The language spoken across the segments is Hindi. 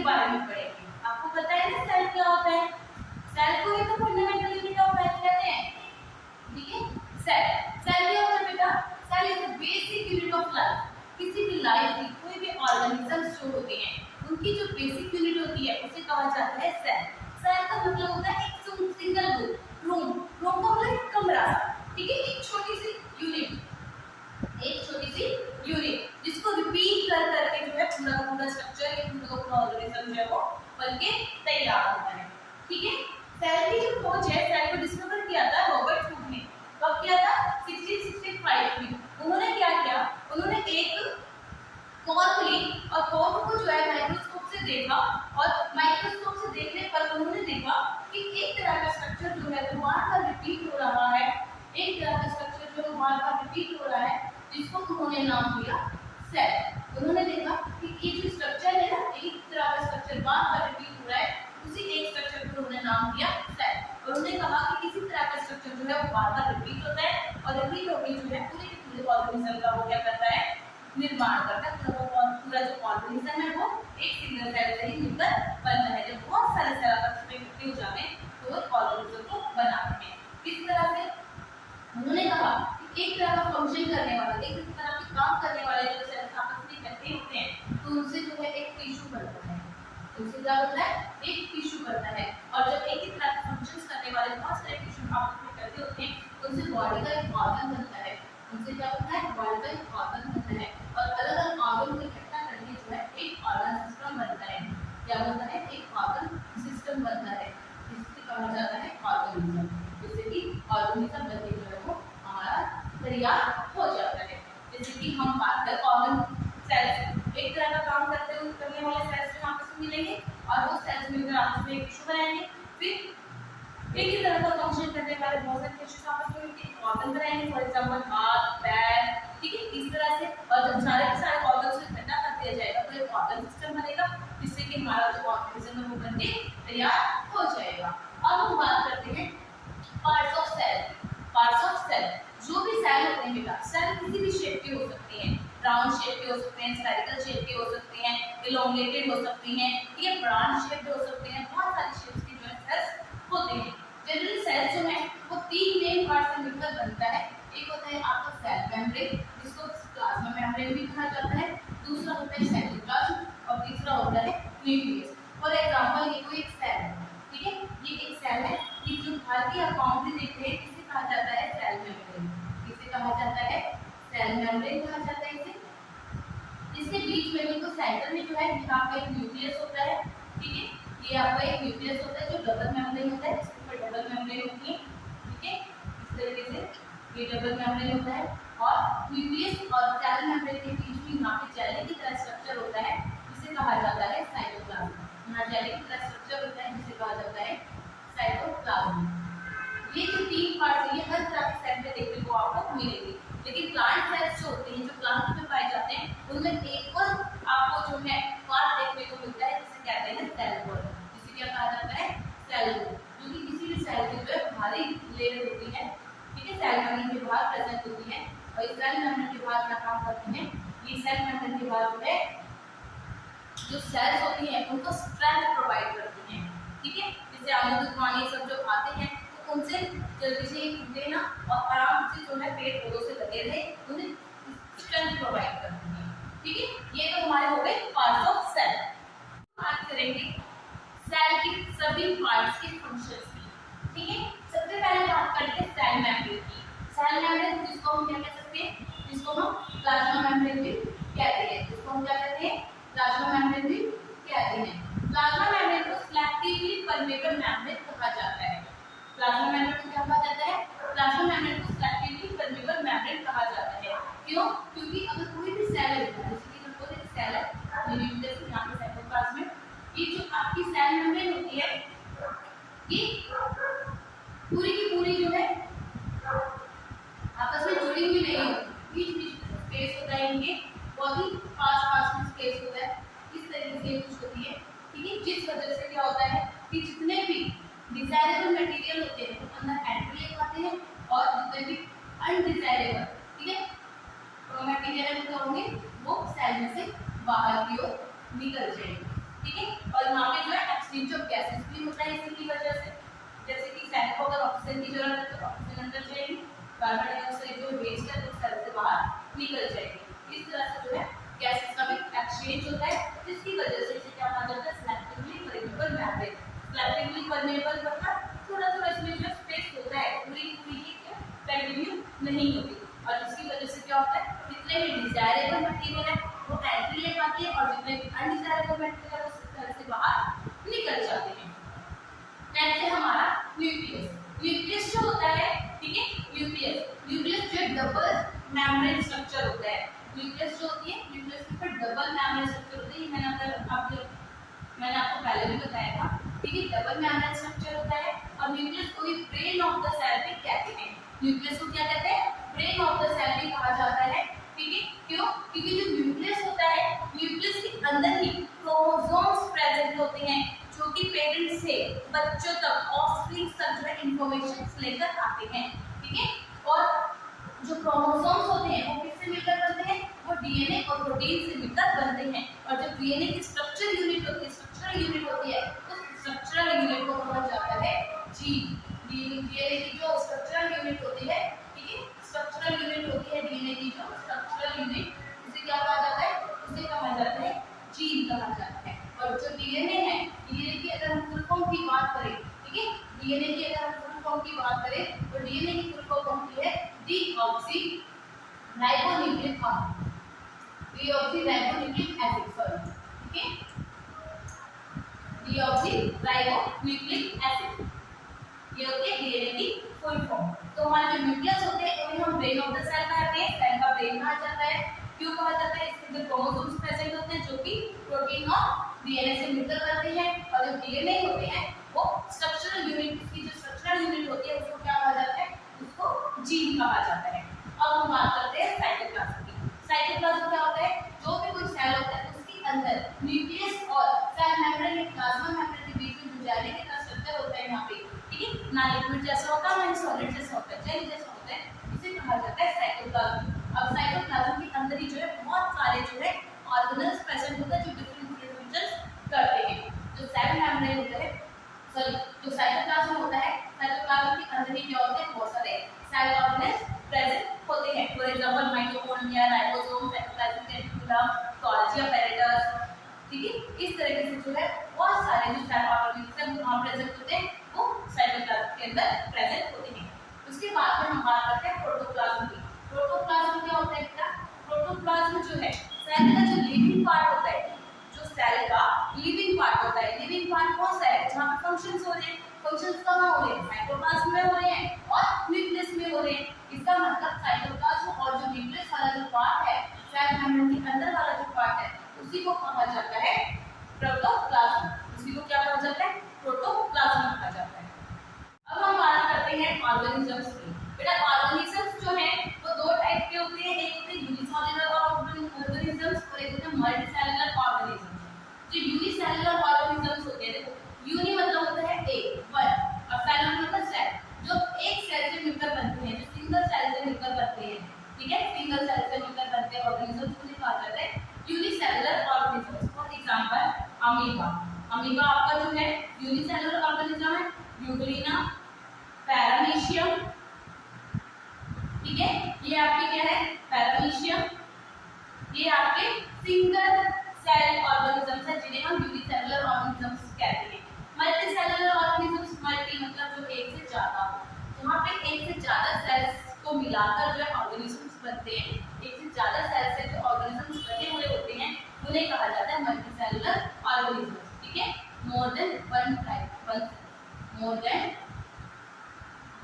के बारे में पढ़ेंगे। आपको पता है ना सेल क्या होता है? सेल को ही तो फंडामेंटल यूनिट ऑफ लाइफ कहते हैं, ठीक है। सेल क्या होता है बेटा? Cell is the basic unit of life. किसी भी लाइफ की कोई भी ऑर्गेनिजम्स जो होते हैं उनकी जो बेसिक यूनिट होती है उसे कहा जाता है सेल। सेल का मतलब होता है एक सिंगल रूम। रूम का मतलब कमरा, ठीक है, एक छोटी सी यूनिट जिसको रिपीट कर करके जो है पूरा का पूरा स्ट्रक्चर या पूरा का पूरा ऑर्गेनिज्म जो है वो बनके तैयार होता है, ठीक है। सेल की जो खोज है, सेल को डिस्कवर किया था रॉबर्ट हुक ने। कब किया था? 1665 में। उन्होंने क्या किया? उन्होंने एक कॉर्क ली और कॉर्क को जो है माइक्रोस्कोप से देखा और माइक्रोस्कोप से देखने पर उन्होंने देखा कि एक तरह का स्ट्रक्चर जो है वो बार-बार रिपीट हो रहा है। एक तरह का स्ट्रक्चर जो है बार-बार रिपीट हो रहा है जिसको उन्होंने नाम दिया सेल। उन्होंने देखा कि ये जो स्ट्रक्चर है ना, एक तरह का स्ट्रक्चर बार-बार रिपीट हो रहा है, उसी एक स्ट्रक्चर को उन्होंने नाम दिया सेल। और उन्होंने कहा कि किसी तरह का स्ट्रक्चर जो है वो बार-बार रिपीट होता है और रिपीट होकर जो है पूरे के पूरे ऑर्गेनिज्म का वो क्या करता है? निर्माण करता है। पूरा जो ऑर्गेनिज्म है वो एक सिंगल सेल से ही मिलकर बनता है। जब बहुत सारे सेल आपस में इकट्ठे हो जाते हैं तो वो ऑर्गेनिज्म को बनाते हैं। किस तरह से? उन्होंने कहा कि एक तरह का फंक्शन करने वाला, एक तरह के काम करने वाले जो सेल्स आपस में इकट्ठे होते हैं तो उनसे जो है एक टिश्यू बनता है। उनसे क्या बनता है? एक टिश्यू बनता है। और जब एक ही तरह के फंक्शंस करने वाले बहुत सारे टिश्यू आपस में इकट्ठे होते हैं उनसे बॉडी का एक ऑर्गन बनता है। उनसे क्या बनता है? बॉडी का एक ऑर्गन बनता है और अलग-अलग ऑर्गन को इकट्ठा करके जो है एक ऑर्गन सिस्टम बनता है। क्या बनता है? एक ऑर्गन सिस्टम बनता है, जिसे कहा जाता है ऑर्गेनिज्म। जैसे कि ऑर्गेनिज्म बनके जो है वो हमारा तैयार हो जाता है। जैसे कि हम बात करें ऑर्गन सेल्स, एक तरह का काम करने वाले सेल्स जो आपस में मिलेंगे और वो सेल्स मिलकर आपस में एक टिश्यू बनाएंगे। फिर एक ही तरह का फंक्शन करने वाले बहुत सारे टिश्यूज आपस में मिलकर ऑर्गन बनाएंगे, फॉर एग्जांपल हाथ, पैर, ठीक है, इस तरह से। और जब सारे के सारे ऑर्गन्स को इकट्ठा कर दिया जाएगा तो एक ऑर्गन सिस्टम बनेगा जिससे कि हमारा जो ऑर्गेनिज्म है वो बनके तैयार हो जाएगा। अब हम बात करते हैं parts of cell. Parts of cell, जो भी सेल होते हैं बेटा, सेल किसी भी शेप के हो सकते हैं, राउंड शेप के हो सकते हैं, स्फेरिकल शेप के हो सकते हैं, इलोंगेटेड हो सकती हैं, ये ब्रांच शेप के हो सकते हैं, बहुत सारी शेप्स के जो है सेल्स होते हैं। जनरली सेल जो है वो तीन मेन पार्ट से मिलकर बनता है। एक होता है आपका सेल मेम्ब्रेन, जिसको प्लाज्मा मेम्ब्रेन भी कहा जाता है, दूसरा होता है साइटोप्लाज्म और तीसरा होता है न्यूक्लियस। फॉर एग्जांपल ये कोई एक सेल है, ठीक है, ये एक सेल है, ये जो बाहर की आप बाउंड्री देखते हैं इसे कहा जाता है सेल मेम्ब्रेन। इसे कहा जाता है सेल मेम्ब्रेन कहा जाता है इसे। इसके बीच में बिल्कुल सेंटर में जो है यहाँ पे एक न्यूक्लियस होता है, ठीक है, ये आपका एक न्यूक्लियस होता है जो डबल मेम्ब्रेन होता है, इसके ऊपर डबल मेम्ब्रेन होती है, ठीक है, इस तरीके से ये डबल मेम्ब्रेन होता है। और न्यूक्लियस और सेल मेम्ब्रेन के बीच में यहाँ पे जेली की तरह स्ट्रक्चर होता है जिसे कहा जाता है साइटोप्लाज्म। यहाँ जेली की तरह स्ट्रक्चर होता है जिसे कहा जाता है साइटोप्लाज्म। ये जो तीन पार्ट है ये हर तरह के सेल में देखने को आपको मिलेंगे, लेकिन प्लांट सेल्स जो होते हैं, जो प्लांट में पाए जाते हैं, उनमें एक और आपको जो है पार्ट देखने को मिलता है जिसे कहते हैं सेल वॉल। जिसे क्या कहा जाता है? सेल वॉल, जो कि किसी भी सेल की जो है बाहरी लेयर होती है, ठीक है, सेल मेम्ब्रेन के बाहर प्रेजेंट होती है। और इस सेल मेम्ब्रेन के बाहर क्या काम करती है? ये सेल मेम्ब्रेन के बाहर जो है जो सेल्स होती हैं उनको स्ट्रेंथ प्रोवाइड करती हैं, ठीक है, जैसे आलू पानी सब जो खाते हैं तो उनसे जल्दी से टूटे ना और आराम से जो है पेट पौधों से लगे रहे, उन्हें स्ट्रेंथ प्रोवाइड करती है, ठीक है। ये तो हमारे हो गए पार्ट्स ऑफ सेल। बात करेंगे सेल की सभी पार्ट्स के फंक्शंस की, ठीक है। सबसे पहले बात करते हैं सेल मेम्ब्रेन की। सेल मेम्ब्रेन जिसको हम क्या कह सकते हैं? जिसको हम प्लाज्मा मेम्ब्रेन भी कहते हैं, जिसको हम क्या कहते हैं? प्लाज्मा मेम्ब्रेन भी कहते हैं। प्लाज्मा मेम्ब्रेन को सिलेक्टिवली परमेबल मेम्ब्रेन कहा जाता है। प्लाज्मा मेम्ब्रेन को क्या कहा जाता है? प्लाज्मा मेम्ब्रेन को सिलेक्टिवली परमेबल मेम्ब्रेन कहा जाता है। क्यों? क्योंकि अगर कोई भी सेल है, जैसे कि कोई भी सेल है, न्यूक्लियस यहाँ पे साइटोप्लाज्म में, ये जो आपकी सेल मेम्ब्रेन होती है ये पूरी की पूरी जो है आपस में जुड़ी हुई नहीं होती, बीच बीच में स्पेस होता है, इनके बहुत ही पास पास में स्पेस होता है, इस तरीके से कुछ होती है, ठीक है। जिस वजह से क्या होता है कि जितने भी डिजायरेबल मटेरियल होते हैं वो अंदर एंट्री ले पाते हैं और जितने भी अनडिजायरेबल, ठीक है, मटेरियल होंगे वो सेल में से बाहर की ओर निकल जाएंगे। ठीक है। और यहाँ पे जो है एक्सचेंज ऑफ गैसेस भी होता है इसी की वजह से, जैसे कि सेल को अगर ऑक्सीजन की जरूरत है तो ऑक्सीजन अंदर जाएगी, कार्बन डाइऑक्साइड जो वेस्ट है तो सेल से बाहर निकल जाएगी। इस तरह से जो है गैसेस का भी एक्सचेंज होता है, जिसकी वजह से इसे क्या कहा जाता है, selectively permeable membrane. Selectively permeable मतलब थोड़ा थोड़ा इसमें जो स्पेस होता है, पूरी पूरी कंटिन्यू नहीं होती, और जिसकी वजह से क्या होता है, जितने भी डिजायरेबल मटेरियल है वो एंट्री ले पाती है, और जितने भी अनडिजायरेबल मटेरियल है वो घर से बाहर निकल जाते हैं। नेक्स्ट है हमारा न्यूक्लियस। न्यूक्लियस जो होता है, ठीक है, न्यूक्लियस जो एक डबल मेम्ब्रेन स्ट्रक्चर होता है। न्यूक्लियस जो होती है, न्यूक्लियस के ऊपर डबल मेम्ब्रेन स्ट्रक्चर होती है, मैंने आपको पहले भी बताया था, ठीक है। डबल मेम्ब्रेन स्ट्रक्चर होता है, और न्यूक्लियस को भी ब्रेन ऑफ द सेल भी कहते हैं। न्यूक्लियस को क्या कहते हैं, ब्रेन ऑफ द सेल भी कहा जाता है, ठीक है। क्यों? क्योंकि जो न्यूक्लियस होता है, न्यूक्लियस के अंदर ही क्रोमोसोम्स प्रेजेंट होते हैं, जो कि पेरेंट्स से बच्चों तक, ऑफस्प्रिंग तक जो है इंफॉर्मेशन लेकर आते हैं, ठीक है। और जो क्रोमोसोम्स होते हैं वो किससे मिलकर बनते हैं, वो डीएनए और प्रोटीन से मिलकर बनते हैं। और जब डीएनए की स्ट्रक्चरल यूनिट होती है तो स्ट्रक्चरल यूनिट को कहा जाता है जीन। डीएनए की जो स्ट्रक्चरल यूनिट होती है, ठीक है, स्ट्रक्चरल यूनिट होती है डीएनए की जो स्ट्रक्चरल यूनिट, उसे क्या कहा जाता है, उसे कहा जाता है जीन कहा जाता है। और जो डीएनए है, डीएनए की अगर हम फुल फॉर्म की बात करें, ठीक है, डीएनए की अगर हम फुल फॉर्म की बात करें तो डीएनए की फुल फॉर्म होती है deoxy ribonucleic acid, deoxy ribonucleic acid, sorry, ठीक है, डीऑक्सी राइबोन्यूक्लिक एसिड, ये होती है डीएनए की फुल फॉर्म। तो हमारे जो न्यूक्लियस होते हैं उन्हें हम ब्रेन ऑफ द सेल कहते हैं, सेल का ब्रेन कहा जाता है। क्यों कहा जाता है, इसके अंदर क्रोमोसोम्स प्रेजेंट होते हैं जो कि प्रोटीन और डीएनए से मिलकर बनते हैं, और जो डीएनए होते हैं वो स्ट्रक्चरल यूनिट, इसकी जो स्ट्रक्चरल यूनिट होती है उसको क्या कहा जाता है, उसको जीन कहा जाता है। अब हम बात करते हैं साइटोप्लाज्म की। साइटोप्लाज्म क्या होता है, जो भी कोई सेल होता है उसके अंदर न्यूक्लियस और सेल मेम्ब्रेन या प्लाज्मा मेम्ब्रेन के बीच में जो जाली के तरह स्ट्रक्चर होता है यहाँ पे, ठीक है, ना लिक्विड जैसा होता है ना सॉलिड जैसा होता है, जेली जैसा होता है, इसे कहा जाता है साइटोप्लाज्म। अब साइटोप्लाज्म के अंदर ही जो है बहुत सारे जो है ऑर्गेनेल्स प्रेजेंट होते हैं जो डिफरेंट फंक्शंस करते हैं। जो सेल मेम्ब्रेन होता है, सॉरी, जो साइटोप्लाज्म होता है, साइटोप्लाज्म के अंदर ही क्या होते हैं, बहुत सारे सेल ऑर्गेनेल्स प्रेजेंट होते हैं। For example mitochondria, ribosome, cytoplasmic reticulum, Golgi apparatus, ठीक है। इस तरीके से जो है बहुत सारे जो सेल ऑर्गेनेल्स वहाँ प्रेजेंट होते हैं वो साइटोप्लाज्म के अंदर प्रेजेंट होते हैं। उसके बाद में हम बात करते हैं प्रोटोप्लाज्म की। प्रोटोप्लाज्म क्या होता है बेटा, प्रोटोप्लाज्म जो है सेल का जो लिविंग पार्ट होता है, जो सेल का लिविंग पार्ट होता है, लिविंग पार्ट कौन सा है, जहाँ पे फंक्शंस हो रहे हैं, फंक्शंस कहाँ हो रहे हैं, साइटोप्लाज्म में हो रहे हैं और न्यूक्लियस में हो रहे हैं। इसका मतलब साइटोप्लाज्म और जो न्यूक्लियस वाला जो पार्ट है, सेल मेम्ब्रेन के अंदर वाला जो पार्ट है, उसी को कहा जाता है प्रोटोप्लाज्म। उसी को क्या कहा जाता है, प्रोटोप्लाज्म कहा जाता है। अब हम बात करते हैं ऑर्गेनिजम्स की। बेटा ऑर्गेनिजम्स जो हैं वो दो टाइप के होते हैं, एक होते हैं यूनिसेलुलर ऑर्गेनिजम्स और एक होते हैं मल्टीसेलुलर ऑर्गेनिजम्स। जो यूनिसेलुलर ऑर्गेनिजम्स होते हैं, देखो यूनि मतलब होता है एक, वन, और सेलुलर मतलब सेल, जो एक सेल से मिलकर बनते हैं, जो सिंगल सेल से मिलकर बनते हैं, ठीक है, सिंगल सेल से मिलकर बनते हैं ऑर्गेनिजम्स को कहा जाता है unicellular organisms. For example amoeba. Amoeba आपका जो है यूनिसेलुलर ऑर्गेनिज्म है। यूग्लिना, पैरामीशियम, ठीक है, ये आपके क्या है, पैरामीशियम, ये आपके सिंगल सेल ऑर्गेनिजम्स है जिन्हें हम यूनिसेलुलर ऑर्गेनिजम्स कहते हैं। मल्टीसेलुलर ऑर्गेनिजम्स, मल्टी मतलब जो एक से ज्यादा, जहाँ पे एक से ज्यादा सेल्स को मिलाकर जो है ऑर्गेनिजम्स बनते हैं, एक से ज्यादा सेल से जो ऑर्गेनिजम्स बने हुए होते हैं उन्हें कहा जाता है मल्टीसेलुलर ऑर्गेनिजम्स, ठीक है। More than one type, more than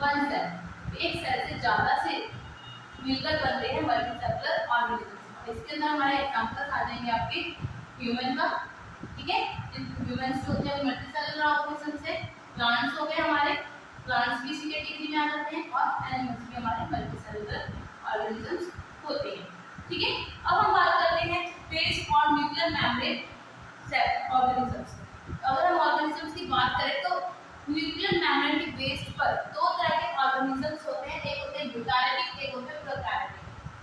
one cell, एक सेल से ज्यादा से मिलकर बनते हैं मल्टीसेलुलर ऑर्गेनिजम्स। इसके अंदर हमारे एग्जांपल्स आ जाएंगे आपके ह्यूमन का, ठीक है, ह्यूमंस जो होते हैं मल्टीसेलुलर ऑर्गेनिजम्स है। प्लांट्स हो गए हमारे, प्लांट्स भी इसी कैटेगरी में आ जाते हैं, और एनिमल्स भी हमारे मल्टीसेलुलर ऑर्गेनिजम्स होते हैं, ठीक है। अब हम बात करते हैं based on nuclear membrane cell organisms. अगर हम ऑर्गेनिजम्स की बात करें तो न्यूक्लियर मेम्ब्रेन के बेस पर दो तरह के ऑर्गेनिजम्स होते हैं, एक होते हैं यूकारियोटिक, एक होते हैं प्रोकैरियोटिक।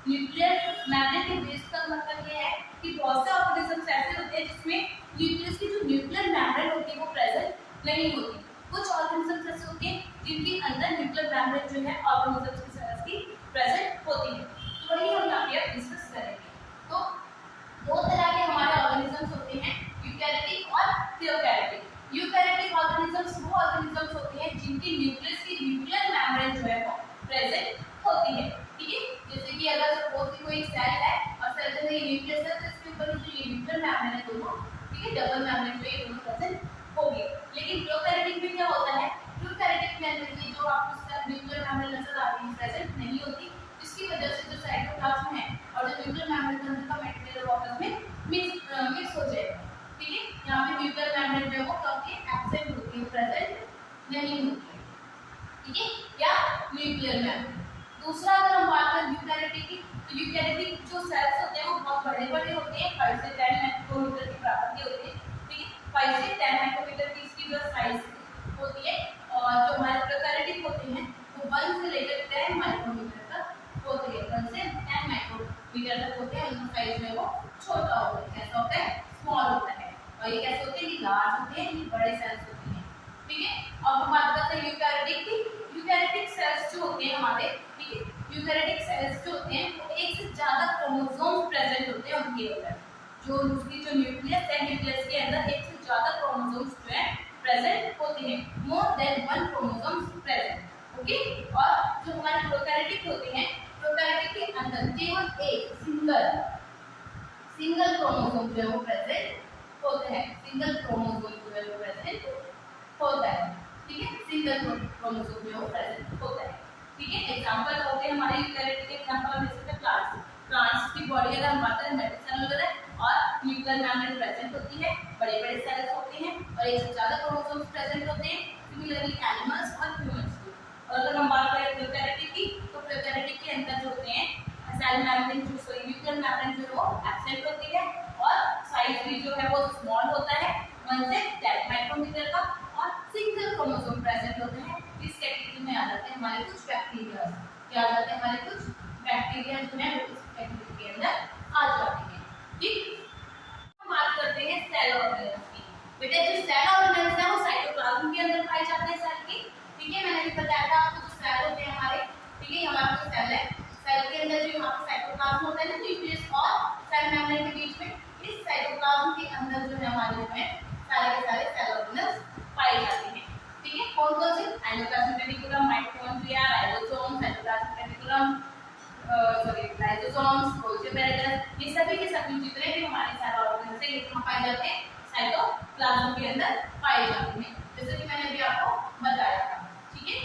न्यूक्लियर मेम्ब्रेन के बेस का मतलब ये है कि बहुत से ऑर्गेनिजम्स ऐसे होते हैं जिसमें न्यूक्लियस की जो मेम्ब्रेन होती है वो प्रेजेंट नहीं होती। कुछ ऑर्गेनिजम्स ऐसे होते हैं जिनके अंदर न्यूक्लियर मेम्ब्रेन जो है ऑर्गेनिजम्स की सेल्स की प्रेजेंट होती है। तो वही हम यहाँ पे डिस्कस करेंगे। तो दो तरह के हमारे ऑर्गेनिजम्स होते हैं, यूकैरियोटिक और प्रोकैरियोटिक। यूकैरियोटिक ऑर्गेनिजम्स वो ऑर्गेनिजम्स होते हैं जिनकी न्यूक्लियस की न्यूक्लियर मेम्ब्रेन जो है वो प्रेजेंट होती है। ठीक है, जैसे कि अगर सपोज कोई सेल है और सेल के अंदर ये न्यूक्लियस है तो इसके ऊपर जो ये न्यूक्लियर मेम्ब्रेन है दोनों, ठीक है, डबल मेम्ब्रेन जो है दोनों प्रेजेंट होगी। लेकिन प्रोकैरियोटिक में क्या होता है, प्रोकैरियोटिक में अंदर ये जो आपको सेल न्यूक्लियर मेम्ब्रेन नजर आ रही है प्रेजेंट नहीं होती, जिसकी वजह से जो साइटोप्लाज्म है और जो न्यूक्लियर मेम्ब्रेन के अंदर का मटेरियल आपस में मिक्स हो जाएगा। ठीक है, यहाँ पे न्यूक्लियर मेम्ब्रेन जो है वो क्योंकि एब्सेंट होती है, प्रेजेंट नहीं होती है। ठीक है, या न्यूक्लियर मेम्ब्रेन। दूसरा अगर हम बात करें यूकैरियोटिक की, तो यूकैरियोटिक जो सेल्स होते हैं वो बहुत बड़े-बड़े होते हैं, 5 से 10 माइक्रोमीटर की प्राकृति होती है। ठीक है, 5 से 10 माइक्रोमीटर की इसकी जो साइज होती है, और जो हमारे प्रोकैरियोटिक होते हैं वो 1 से लेकर 10 माइक्रोमीटर तक होती है। 1 से 10 माइक्रोमीटर तक होते हैं, उनका साइज जो है वो छोटा होता है। कैसा होता है, स्मॉल होता है। और ये कैसे होते हैं, ये लार्ज होते हैं, ये बड़े सेल्स होते हैं। ठीक है, अब हम बात करते हैं यूकैरियोटिक की। यूकैरियोटिक सेल्स जो होते हैं हमारे, ठीक है, यूकैरियोटिक सेल्स जो होते हैं वो एक से ज्यादा क्रोमोसोम्स प्रेजेंट होते हैं उनके अंदर। जो उसकी जो न्यूक्लियस है, न्यूक्लियस के अंदर एक से ज्यादा क्रोमोसोम्स जो है प्रेजेंट होते हैं, more than 1 chromosomes present. Okay, और जो हमारे प्रोकैरियोटिक होते हैं, प्रोकैरियोटिक के अंदर केवल एक सिंगल क्रोमोसोम जो है वो प्रेजेंट होते हैं, सिंगल क्रोमोसोम जो है वो प्रेजेंट होता है। ठीक है, सिंगल क्रोमोसोम जो है वो प्रेजेंट होता है। ठीक है, एग्जांपल होते हैं हमारे यूकैरियोटिक के एग्जांपल हम जैसे प्लांट्स की बॉडी अगर हम बात करें मेटासेलुलर है और न्यूक्लियर मेम्ब्रेन प्रेजेंट होती है, बड़े-बड़े सेल्स होते हैं और एक से ज्यादा क्रोमोसोम्स प्रेजेंट होते हैं। सिमिलरली एनिमल्स और ह्यूमंस भी। और अगर हम बात करें प्रोकैरियोटिक की, तो प्रोकैरियोटिक के अंदर जो होते हैं सेल मेम्ब्रेन जो न्यूक्लियर मेम्ब्रेन जो है वो एब्सेंट होती है और साइज भी जो है वो स्मॉल होता है, 1 से 10 माइक्रोमीटर का, और सिंगल क्रोमोसोम प्रेजेंट होते हैं। इस कैटेगरी में आ जाते हैं हमारे कुछ बैक्टीरिया। क्या आ जाते हैं हमारे कुछ बैक्टीरिया जो है इस कैटेगरी के अंदर आ जाते हैं। ठीक, हम बात करते हैं सेल ऑर्गेनेल्स की। बेटा जो सेल ऑर्गेनेल्स है वो साइटोप्लाज्म के अंदर पाए जाते हैं सेल की। ठीक है, मैंने भी बताया था आपको जो सेल होते हैं हमारे, ठीक है, हमारा जो सेल है, सेल के अंदर जो यहाँ पे साइटोप्लाज्म होता है ना, न्यूक्लियस और सेल मेम्ब्रेन के बीच में, इस साइटोप्लाज्म के अंदर जो है हमारे जो है सारे के सारे सेल ऑर्गेनेल्स पाए जाते हैं। ठीक है, कौन-कौन से, endoplasmic reticulum, mitochondria, ribosome, cytoplasmic reticulum, lysosomes, Golgi apparatus, ये सभी के सभी जितने भी हमारे सेल ऑर्गेनेल्स हैं ये कहाँ पाए जाते हैं, साइटोप्लाज्म के अंदर पाए जाते हैं। जैसे कि मैंने अभी आपको बताया था। ठीक है,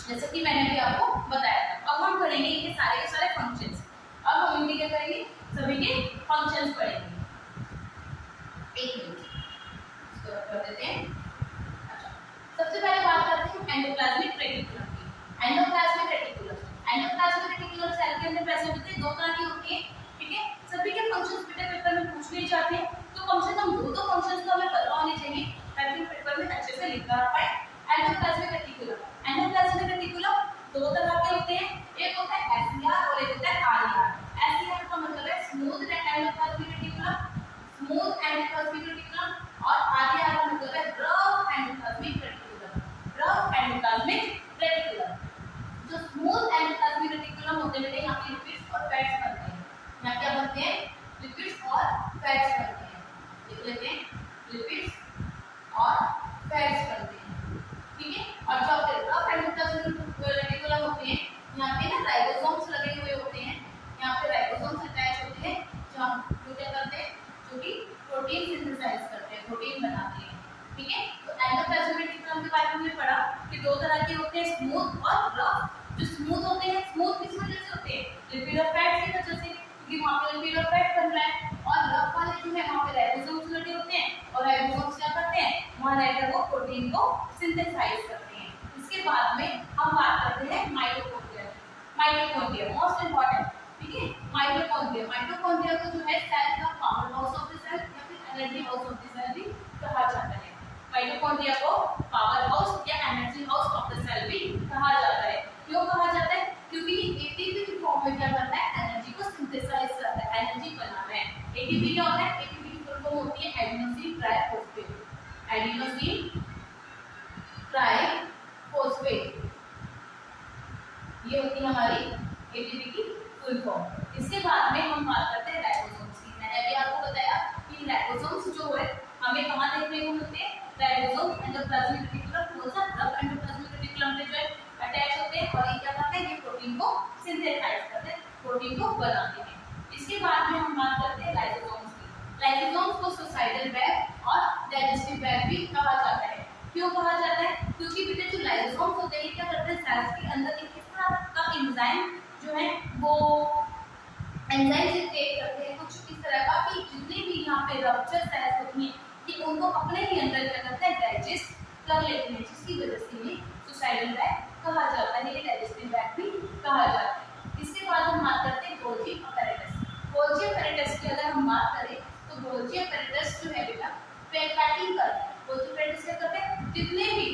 जैसे कि मैंने भी आपको बताया था। अब हम करेंगे ये सारे के सारे फंक्शंस। अब हम इनके क्या करेंगे, सभी के फंक्शंस पढ़ेंगे। एक मिनट इसको कर देते हैं। अच्छा, सबसे पहले बात करते हैं एंडोप्लाज्मिक रेटिकुलम की। एंडोप्लाज्मिक रेटिकुलम सेल के अंदर प्रेजेंट होते हैं, दो तरह की होती है। ठीक है, सभी के फंक्शंस पेपर में पूछ लिए जाते हैं, तो कम से कम दो फंक्शंस तो हमें पता होने चाहिए ताकि पेपर में अच्छे से लिख पाए। एंडोप्लाज्मिक रेटिकुलम दो तरह के होते हैं, एक होता है एसईआर और एक होता है आरईआर। एसईआर का मतलब है स्मूथ एंडोप्लाज्मिक रेटिकुलम, और आरईआर का मतलब है रफ एंडोप्लाज्मिक रेटिकुलम। जो स्मूथ एंडोप्लाज्मिक रेटिकुलम होते हैं यहाँ पे लिपिड्स और फैट्स बनते हैं। यहाँ क्या बनते हैं, लिपिड्स और फैट्स बनते हैं। लिख लेते हैं, लिपिड्स और फैट्स बनते हैं। ठीक है, और जो रफ एंडोप्लाज्मिक रेटिकुलम होते हैं यहाँ पे ना राइबोसोम्स लगे हुए होते हैं। यहाँ पे राइबोसोम्स अटैच होते हैं जो क्या करते हैं, जो कि प्रोटीन सिंथेसाइज करते हैं, प्रोटीन बनाते हैं। ठीक है, तो एंडोप्लाज्मिक रेटिकुलम के बारे में हमने पढ़ा कि दो तरह के होते हैं, स्मूथ और रफ। जो स्मूथ होते हैं, स्मूथ किस वजह से होते हैं, लिपिड और फैट की वजह से, क्योंकि वहाँ पे लिपिड और फैट बन रहा है। और रफ वाले जो है वहाँ पे राइबोसोम्स लगे होते हैं और राइबोसोम्स क्या करते हैं, वहाँ रहकर वो प्रोटीन को सिंथेसाइज करते हैं। इसके बाद में हम बात करते हैं माइटोकॉन्ड्रिया मोस्ट इंपॉर्टेंट। ठीक है, माइटोकॉन्ड्रिया को जो है सेल का power house of the cell या फिर energy house of the cell भी कहा जाता है। माइटोकॉन्ड्रिया को पावर हाउस या energy house of the cell भी कहा जाता है। क्यों कहा जाता है, क्योंकि एटीपी की फॉर्म में क्या करता है, एनर्जी को सिंथेसाइज करता है, एनर्जी बनाता है। एटीपी क्या होता है, एटीपी की फुल फॉर्म होती है एडिनोसिन ट्राइफॉस्फेट। एडेनोसिन ट्राइफॉस्फेट, ये होती है हमारी एटीपी की फुल फॉर्म। इसके बाद में हम बात करते हैं राइबोसोम्स की। मैंने अभी आपको बताया कि राइबोसोम्स जो है हमें कहाँ देखने को मिलते हैं, ribosome endoplasmic reticulum, closer rough endoplasmic reticulum पे जो है अटैच होते हैं और ये क्या करते हैं, ये प्रोटीन को सिंथेसाइज करते हैं, प्रोटीन को बनाते हैं। इसके बाद में हम बात करते हैं लाइसोसोम्स की। लाइसोसोम्स को सुसाइडल बैग और डाइजेस्टिव बैग भी कहा जाता है। क्यों कहा जाता है, क्योंकि बेटा जो लाइसोसोम्स होते हैं क्या करते हैं, सेल्स के अंदर एक इस तरह का एंजाइम जो है वो एंजाइम से क्रिएट करते हैं कुछ इस तरह का कि जितने भी यहाँ पे रप्चर सेल्स होती हैं कि उनको अपने ही अंदर क्या करते हैं, डाइजेस्ट कर लेते हैं, जिसकी वजह से ये सुसाइडल बैग कहा जाता है, ये डाइजेस्टिव बैग भी कहा जाता है। इसके बाद हम बात करते हैं गोल्गी अपैरेटस। गोल्गी अपैरेटस की अगर हम बात करें तो गोल्गी अपैरेटस जो है बेटा पैकिंग करता है। गोल्गी अपैरेटस क्या करते हैं, जितने भी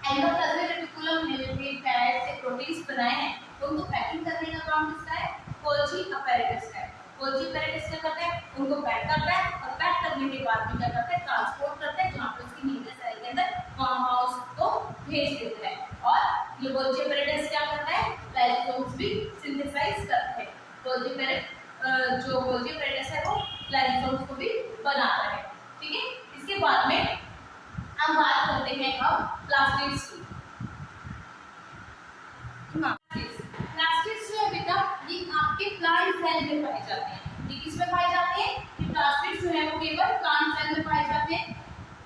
एंडोप्लाज्मिक रेटिकुलम में फैट से प्रोटीन्स बनाए हैं उनको पैकिंग करने का काम किसका है, गोल्गी अपैरेटस का है। गोल्गी अपैरेटस क्या करता है, उनको पैक करता है और पैक करने के बाद में क्या करता है, ट्रांसपोर्ट करता है जहाँ पे उसकी नीचे सेल के अंदर फार्म हाउस को भेज देता है। और ये गोल्गी अपैरेटस क्या करता है, लाइसोसोम्स भी सिंथेसाइज करता है। गोल्गी अपैरेटस जो गोल्गी अपैरेटस है वो लाइसोसोम्स को भी बनाता है। ठीक है, इसके बाद में हम बात करते हैं अब प्लास्टिड्स की। प्लास्टिड्स जो है बेटा ये आपके प्लांट सेल में पाए जाते हैं। ये किस में पाए जाते हैं, ये प्लास्टिड्स जो है वो केवल प्लांट सेल में पाए जाते हैं।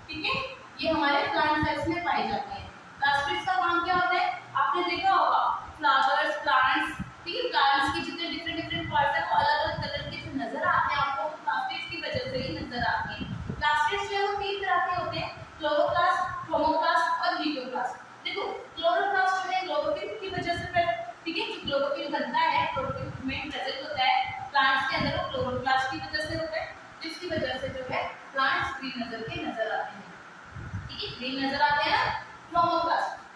ठीक है, ये हमारे प्लांट सेल्स में पाए जाते हैं। प्लास्टिड्स का काम क्या होता है, आपने देखा होगा फ्लावर्स, प्लांट्स, ठीक है, प्लांट्स के जितने डिफरेंट पार्ट्स हैं वो अलग-अलग कलर के जो नजर आते हैं आपको प्लास्टिड्स की वजह से ही नजर आते हैं। प्लास्टिड्स जो है वो 3 तरह के होते हैं, क्लोरोप्लास्ट, क्रोमोप्लास्ट और लीकोप्लास्ट। देखो क्लोरोप्लास्ट जो है क्लोरोफिल की वजह से, ठीक है, जो क्लोरोफिल बनता है, क्लोरोफिल में प्रेजेंट होता है प्लांट्स के अंदर, वो क्लोरोप्लास्ट की वजह से होता है, जिसकी वजह से जो है प्लांट्स ग्रीन नजर आते हैं। ठीक है, ग्रीन नजर आते हैं ना।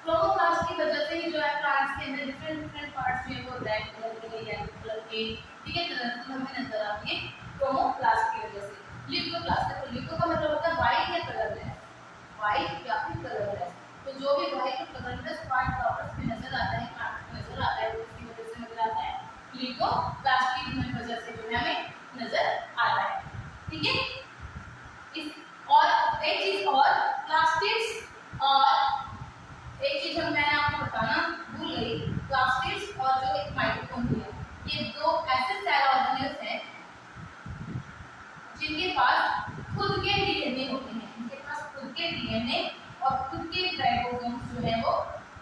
क्रोमोप्लास्ट की वजह से ही जो है प्लांट्स के अंदर डिफरेंट पार्ट्स जो है वो रेड कलर के, येलो कलर के, ठीक है, कलरफुल हमें नजर आती है क्रोमोप्लास्ट की वजह से। ल्यूकोप्लास्ट, तो ल्यूको का मतलब होता है व्हाइट या कलरलेस, व्हाइट या फिर कलरलेस। तो जो भी व्हाइट और कलरलेस पार्ट फ्लावर्स में नजर आता है, प्लांट में नजर आता है, उसकी वजह से नजर आता है ल्यूकोप्लास्ट की वजह से जो है हमें नजर आता है। ठीक है, इस और एक चीज और प्लास्टिड्स और एक चीज हम मैंने आपको बताना भूल गई, प्लास्टिड्स और जो एक माइटोकॉन्ड्रिया, ये दो ऐसे सेल ऑर्गेनेल्स हैं जिनके पास खुद के डीएनए होते हैं, इनके पास खुद के डीएनए और खुद के राइबोसोम्स जो है वो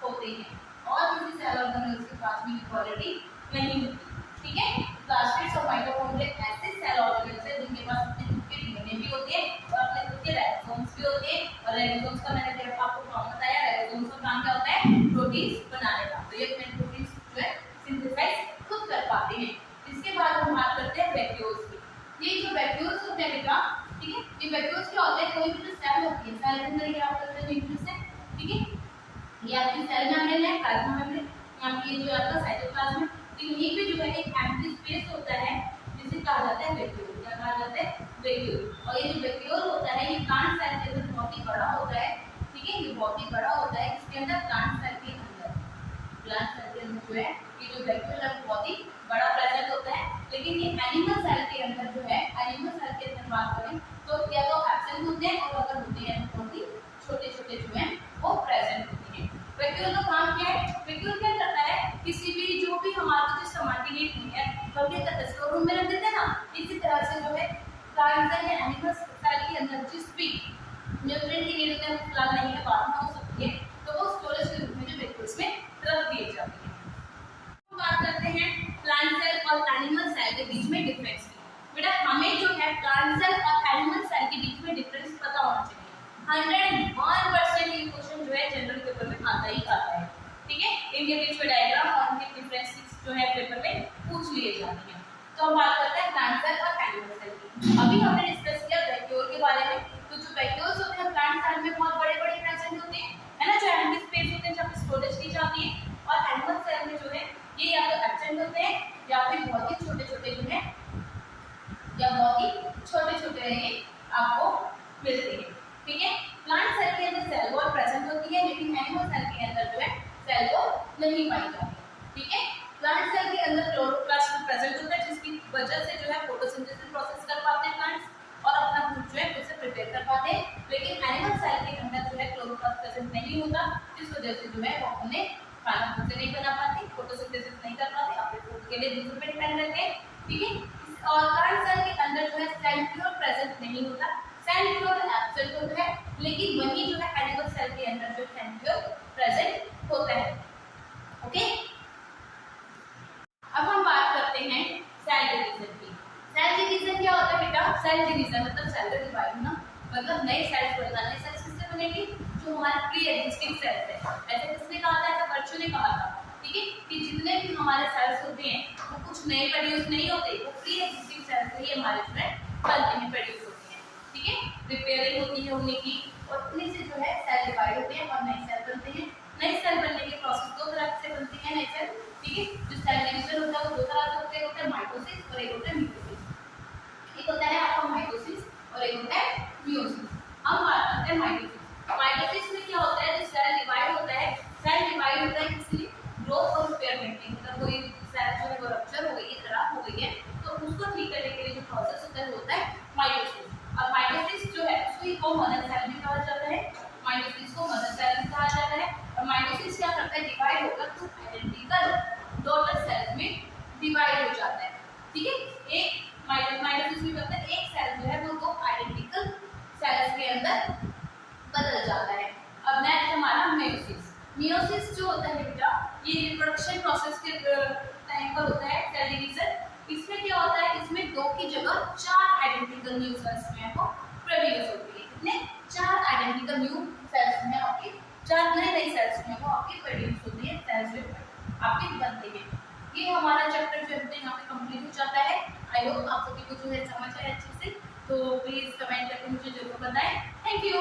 होते हैं और किसी सेल ऑर्गेनेल्स के पास भी इक्वालिटी नहीं होती। ठीक है, प्लास्टिड्स और माइटोकॉन्ड्रिया ऐसे सेल ऑर्गेनेल्स हैं जिनके पास अपने खुद के डीएनए भी होते हैं और अपने खुद के राइबोसोम्स भी होते हैं। और राइबोसोम्स का मैंने आपको काम बताया, राइबोसोम्स का काम क्या होता है, प्रोटीन्स बनाने का। तो ये अपने प्रोटीन्स जो है सिंथेसाइज खुद कर पाते हैं। इसके बाद हम बात करते हैं वैक्यूल्स की। ये जो वैक्यूल्स होते हैं बेटा, ठीक है, ये वैक्यूल्स क्या होते हैं, कोई भी जो सेल होती है, सेल के अंदर क्या होता है, न्यूक्लियस है, ठीक है, ये आपकी सेल मेम्ब्रेन है, प्लाज्मा मेम्ब्रेन, यहाँ पे जो आपका साइटोप्लाज्म है, तो यहीं पे जो है एक एम्प्टी स्पेस होता है जिसे कहा जाता है वैक्यूल। क्या कहा जाता है, वैक्यूल। और ये जो वैक्यूल होता है ये प्लांट सेल के अंदर बहुत ही बड़ा होता है। ठीक है, ये बहुत ही बड़ा होता है, इसके अंदर प्लांट सेल के अंदर जो है ये जो वैक्यूल है बहुत ही बड़ा प्रेजेंट होता है। लेकिन ये एनिमल सेल के अंदर जो है, एनिमल सेल के अंदर बात करें तो या तो एब्सेंट होते हैं और अगर होते हैं तो बहुत ही छोटे-छोटे जो हैं वो प्रेजेंट होते हैं। वैक्यूल का काम क्या है, वैक्यूल क्या करता है, किसी भी जो भी हमारा जो सामग्री नहीं है हम क्या करते हैं, स्टोर रूम में रख देते हैं ना, इसी तरह से जो है प्लांट सेल या एनिमल सेल के अंदर जिस भी न्यूट्रिएंट की नीड होता है फिलहाल नहीं है, बाद में हो सकती है, तो वो स्टोरेज के रूप में जो वैक्यूल्स में रख दिए जाते हैं। बात करते हैं प्लांट सेल और एनिमल सेल के बीच में डिफरेंस की। बेटा हमें जो है प्लांट सेल और एनिमल सेल के बीच में डिफरेंस पता होना चाहिए। 101% ये क्वेश्चन जो है जनरल पेपर में आता ही आता है। ठीक है, इनके बीच में डायग्राम और इनके डिफरेंसेस जो है पेपर में पूछ लिए जाते हैं। तो हम बात करते हैं प्लांट सेल और एनिमल सेल की। अभी हमने डिस्कस किया वैक्यूल के बारे में। तो जो वैक्यूल्स होते हैं प्लांट सेल में बहुत बड़े-बड़े प्रेजेंट होते हैं, है ना, जो एम्प्टी स्पेस होते हैं जहाँ पे स्टोरेज की जाती है। और एनिमल सेल में जो है ये या तो एब्सेंट होते हैं या फिर बहुत ही छोटे-छोटे जो है या बहुत ही छोटे-छोटे ये आपको मिलते हैं। ठीक है, प्लांट सेल वजह से जो है वो अपने खाना खुद से नहीं बना पाते, फोटोसिंथेसिस नहीं कर पाते, अपने फूड के लिए दूसरों पे डिपेंड रहते हैं। ठीक है, और प्लांट सेल के अंदर जो है सेंट्रियोल प्रेजेंट नहीं होता, सेंट्रियोल एब्सेंट होता है, लेकिन वही जो है एनिमल सेल के अंदर जो सेंट्रियोल प्रेजेंट होता है। ओके, अब हम बात करते हैं सेल डिवीजन की। सेल डिवीजन क्या होता है बेटा? सेल डिवीजन मतलब सेल का डिवाइड होना, मतलब नए सेल्स बनना। नए सेल्स किससे बनेंगे? जो हमारे प्री एग्जिस्टिंग सेल्स है। ऐसे किसने कहा था? ऐसा बर्चू ने कहा था। ठीक है, कि जितने भी हमारे सेल्स होते हैं वो कुछ नए प्रोड्यूस नहीं होते, वो प्री एग्जिस्टिंग सेल्स से ही हमारे जो है बनते हैं, प्रोड्यूस होते हैं। ठीक है, रिपेयरिंग होती है उन्हीं की, और उन्हीं से जो है सेल डिवाइड होते हैं और नए सेल बनते हैं। नए सेल बनने के प्रोसेस दो तरह से बनते हैं नए सेल। ठीक है, जो सेल डिवीजन होता है वो दो तरह से होते हैं, एक होता है माइटोसिस और एक होता है म्यूटोसिस। एक होता है आपका माइटोसिस और एक होता है म्यूटोसिस। हम बात करते हैं माइटोसिस। माइटोसिस में क्या होता है? जो सेल डिवाइड होता है, सेल डिवाइड होता है किसलिए? ग्रोथ और रिपेयर मेंटेन, मतलब कोई सेल जो है वो रप्चर हो गई है, खराब हो गई है, तो उसको ठीक करने के लिए जो प्रोसेस होता है वो होता है माइटोसिस। और माइटोसिस जो है उसको मदर सेल भी कहा जाता है, माइटोसिस को मदर सेल भी कहा जाता है। और माइटोसिस क्या करता है? डिवाइड होकर टू आइडेंटिकल डॉटर सेल्स में डिवाइड हो जाता है। ठीक है, एक माइटोसिस में करता है एक सेल जो है वो दो आइडेंटिकल सेल्स के अंदर बदल जाता है। अब नेक्स्ट हमारा मेयोसिस। मेयोसिस जो होता है बेटा, ये रिप्रोडक्शन प्रोसेस के टाइम पर होता है, सेल डिवीजन। इसमें क्या होता है? इसमें दो की जगह चार आइडेंटिकल न्यू सेल्स जो है वो प्रोड्यूस होती है। कितने? चार आइडेंटिकल न्यू सेल्स में आपके चार नई सेल्स जो है वो आपके प्रोड्यूस होती है, सेल्स जो आपके बनते हैं। ये हमारा चैप्टर जो है यहाँ पे कंप्लीट हो जाता है। आई होप आप सभी को जो है समझ आए अच्छे से, तो प्लीज कमेंट करके मुझे जरूर बताएं। Thank you.